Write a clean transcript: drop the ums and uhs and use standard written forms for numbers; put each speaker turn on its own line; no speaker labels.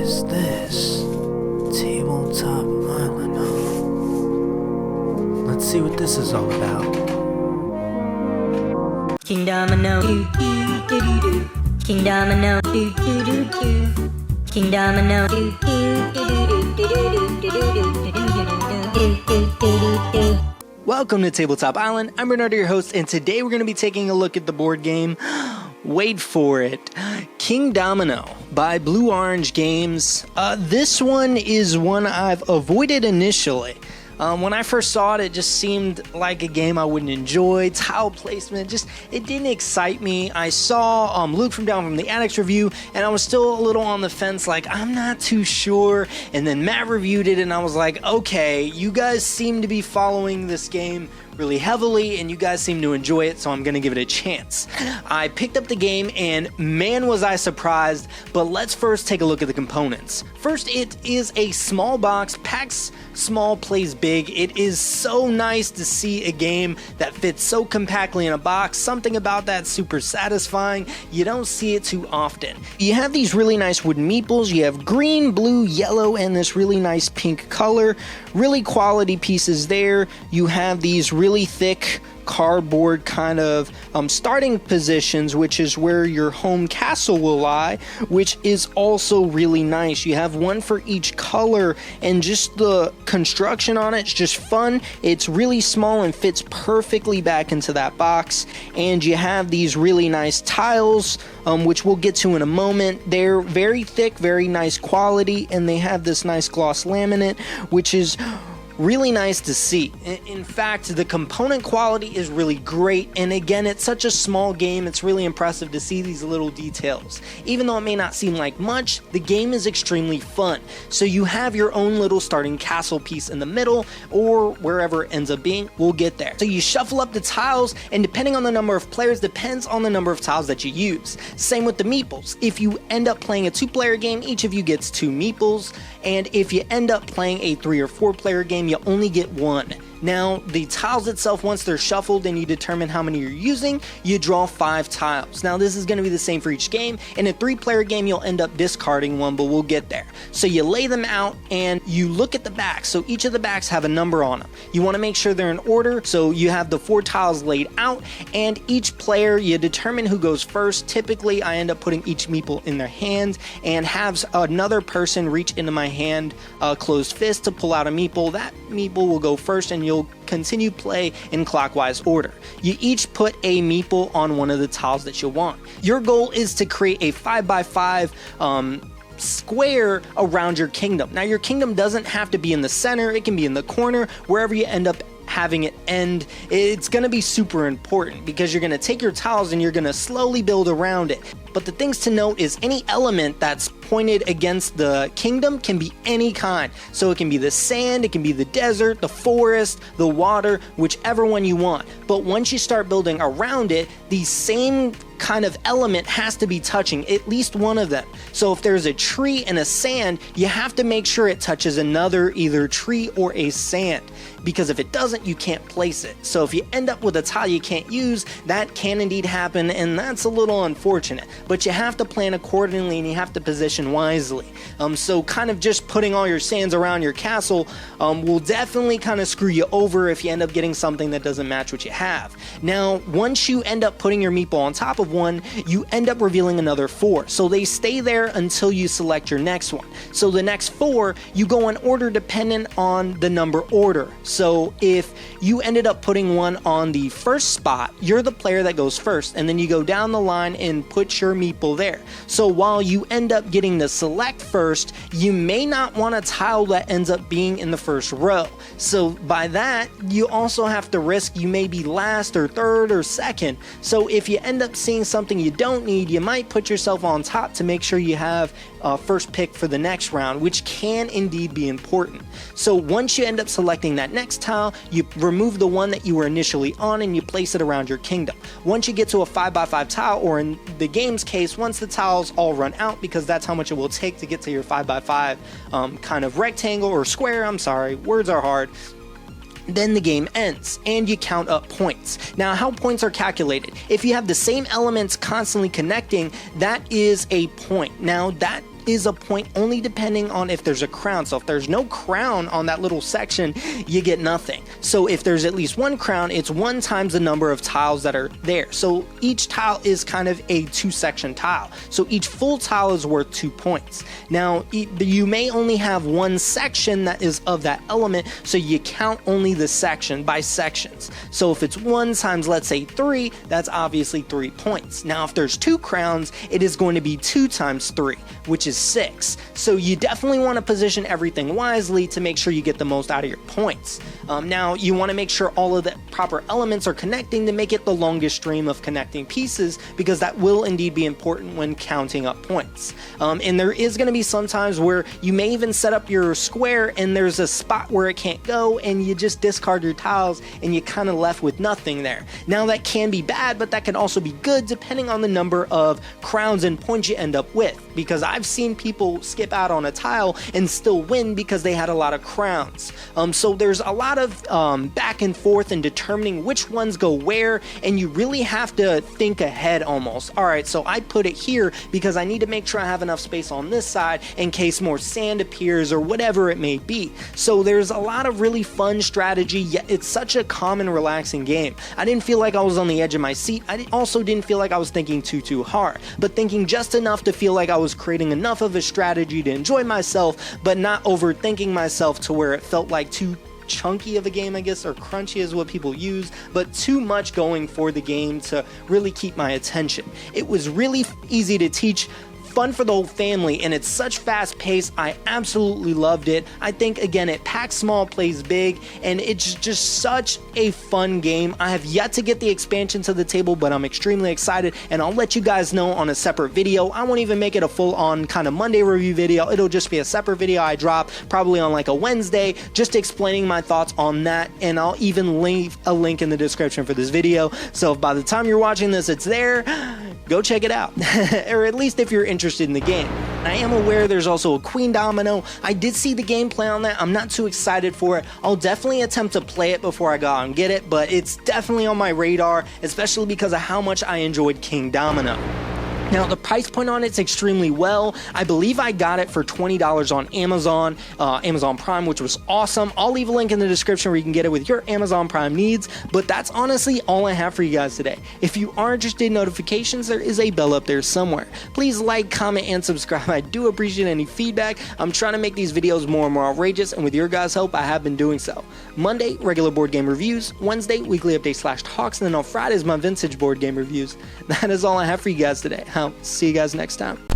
is this? Tabletop Island, huh? Let's see what this is all about.
Kingdomino, do do do do do. Kingdomino, do do do do. Kingdomino, do do do do do do do.
Welcome to Tabletop Island. I'm Bernardo, your host, and today we're going to be taking a look at the board game. Wait for it. Kingdomino by Blue Orange Games. This one is one I've avoided initially. When I first saw it, it just seemed like a game I wouldn't enjoy. Tile placement, it didn't excite me. I saw Luke from Down from the Addicts review, and I was still a little on the fence, like, I'm not too sure. And then Matt reviewed it, and I was like, okay, you guys seem to be following this game really heavily, and you guys seem to enjoy it, so I'm gonna give it a chance. I picked up the game, and man was I surprised, but let's first take a look at the components. First, it is a small box, packs small, plays big. It is so nice to see a game that fits so compactly in a box. Something about that super satisfying. You don't see it too often. You have these really nice wooden meeples. You have green, blue, yellow, and this really nice pink color. Really quality pieces there. You have these really thick cardboard kind of starting positions, which is where your home castle will lie, which is also really nice. You have one for each color, and just the construction on it's just fun. It's really small and fits perfectly back into that box. And you have these really nice tiles, which we'll get to in a moment. They're very thick, very nice quality, and they have this nice gloss laminate, which is really nice to see. In fact, the component quality is really great, and again, it's such a small game, it's really impressive to see these little details. Even though it may not seem like much, the game is extremely fun. So you have your own little starting castle piece in the middle, or wherever it ends up being. We'll get there. So you shuffle up the tiles, and depending on the number of players, depends on the number of tiles that you use. Same with the meeples. If you end up playing a 2-player game, each of you gets 2 meeples, and if you end up playing a 3 or 4-player game, you only get 1. Now, the tiles itself, once they're shuffled and you determine how many you're using, you draw 5 tiles. Now, this is going to be the same for each game. In a 3-player game, you'll end up discarding one, but we'll get there. So you lay them out and you look at the backs. So each of the backs have a number on them. You want to make sure they're in order. So you have the 4 tiles laid out, and each player, you determine who goes first. Typically, I end up putting each meeple in their hand and have another person reach into my hand, closed fist, to pull out a meeple. That meeple will go first, and you'll continue play in clockwise order. You each put a meeple on one of the tiles that you want. Your goal is to create a 5x5 square around your kingdom. Now, your kingdom doesn't have to be in the center. It can be in the corner, wherever you end up having it end. It's going to be super important because you're going to take your tiles and you're going to slowly build around it. But the things to note is any element that's pointed against the kingdom can be any kind. So it can be the sand, it can be the desert, the forest, the water, whichever one you want. But once you start building around it, the same kind of element has to be touching at least one of them. So if there's a tree and a sand, you have to make sure it touches another either tree or a sand, because if it doesn't, you can't place it. So if you end up with a tile you can't use, that can indeed happen, and that's a little unfortunate. But you have to plan accordingly and you have to position wisely. So kind of just putting all your sands around your castle will definitely kind of screw you over if you end up getting something that doesn't match what you have. Now, once you end up putting your meeple on top of one, you end up revealing another 4. So they stay there until you select your next one. So the next 4, you go in order dependent on the number order. So if you ended up putting one on the first spot, you're the player that goes first, and then you go down the line and put your meeple there. So while you end up getting to select first, you may not want a tile that ends up being in the first row. So by that, you also have to risk you may be last or third or second. So if you end up seeing something you don't need, you might put yourself on top to make sure you have first pick for the next round, which can indeed be important. So once you end up selecting that next tile, you remove the one that you were initially on and you place it around your kingdom. Once you get to a 5x5 tile, or in the game's case, once the tiles all run out, because that's how much it will take to get to your 5x5 kind of rectangle or square, I'm sorry, words are hard, then the game ends and you count up points. Now, how points are calculated? If you have the same elements constantly connecting, that is a point. Now, that is a point only depending on if there's a crown. So if there's no crown on that little section, you get nothing. So if there's at least one crown, it's 1 times the number of tiles that are there. So each tile is kind of a 2-section tile. So each full tile is worth 2 points. Now, you may only have 1 section that is of that element, so you count only the section by sections. So if it's 1 times, let's say 3, that's obviously 3 points. Now, if there's 2 crowns, it is going to be 2 times 3, which is 6. So you definitely want to position everything wisely to make sure you get the most out of your points. Now, you want to make sure all of the proper elements are connecting to make it the longest stream of connecting pieces, because that will indeed be important when counting up points. And there is going to be some times where you may even set up your square and there's a spot where it can't go and you just discard your tiles and you kind of left with nothing there. Now, that can be bad, but that can also be good depending on the number of crowns and points you end up with, because I've seen people skip out on a tile and still win because they had a lot of crowns. So there's a lot of back and forth in determining which ones go where, and you really have to think ahead almost. All right, so I put it here because I need to make sure I have enough space on this side in case more sand appears or whatever it may be. So there's a lot of really fun strategy, yet it's such a calm and relaxing game. I didn't feel like I was on the edge of my seat. I also didn't feel like I was thinking too hard, but thinking just enough to feel like I was creating enough of a strategy to enjoy myself, but not overthinking myself to where it felt like too chunky of a game, I guess, or crunchy is what people use, but too much going for the game to really keep my attention. It was really easy to teach, fun for the whole family, and it's such fast pace. I absolutely loved it. I think, again, it packs small, plays big, and it's just such a fun game. I have yet to get the expansion to the table, but I'm extremely excited, and I'll let you guys know on a separate video. I won't even make it a full-on kind of Monday review video. It'll just be a separate video I drop probably on like a Wednesday, just explaining my thoughts on that, and I'll even leave a link in the description for this video. So if by the time you're watching this it's there, go check it out. Or at least if you're interested in the game. I am aware there's also a Queendomino. I did see the gameplay on that. I'm not too excited for it. I'll definitely attempt to play it before I go out and get it, but it's definitely on my radar, especially because of how much I enjoyed Kingdomino. Now, the price point on it's extremely well. I believe I got it for $20 on Amazon, Amazon Prime, which was awesome. I'll leave a link in the description where you can get it with your Amazon Prime needs, but that's honestly all I have for you guys today. If you are interested in notifications, there is a bell up there somewhere. Please like, comment, and subscribe. I do appreciate any feedback. I'm trying to make these videos more and more outrageous, and with your guys' help, I have been doing so. Monday, regular board game reviews. Wednesday, weekly update / talks, and then on Fridays, my vintage board game reviews. That is all I have for you guys today. I'll see you guys next time.